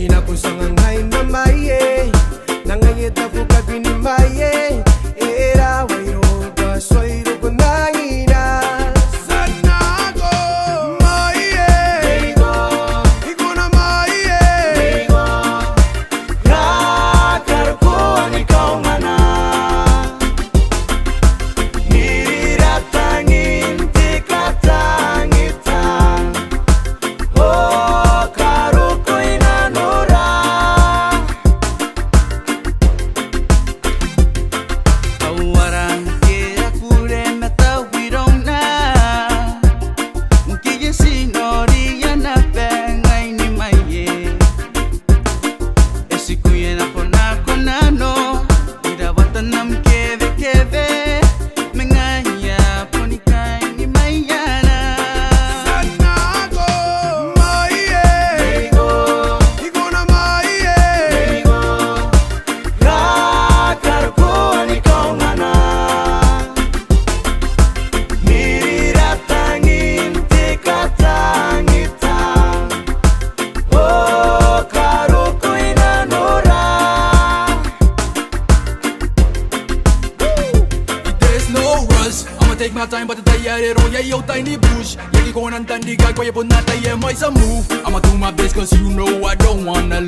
Ina kung sangangay na Mwaie Nangayit ako gabi ni Mwaie Era wayo basoy ko nangina Sana ako Mwaie Iko na Mwaie Rakar ko ang ikaw mana Niriratangin di katangitan Oh karo ko'y nanura Tawaran kaya kure matawirong na Kaya sinoriya na pengay ni Mwaie Esi kuya na konano Irawatan ng keve-keve Mengaya po ni kay ni Mwaie na Sana ako Mwaie Iko na Mwaie Rakar ko ang ikaw mana Niriratangin di katangitan Oh karo ko'y nanura There's no rush I'ma take my time but the tayarero yayo tiny bush Yagi ko nang tandiga ko yapon na tayo mo'y sa move I'ma do my best cause you know I don't wanna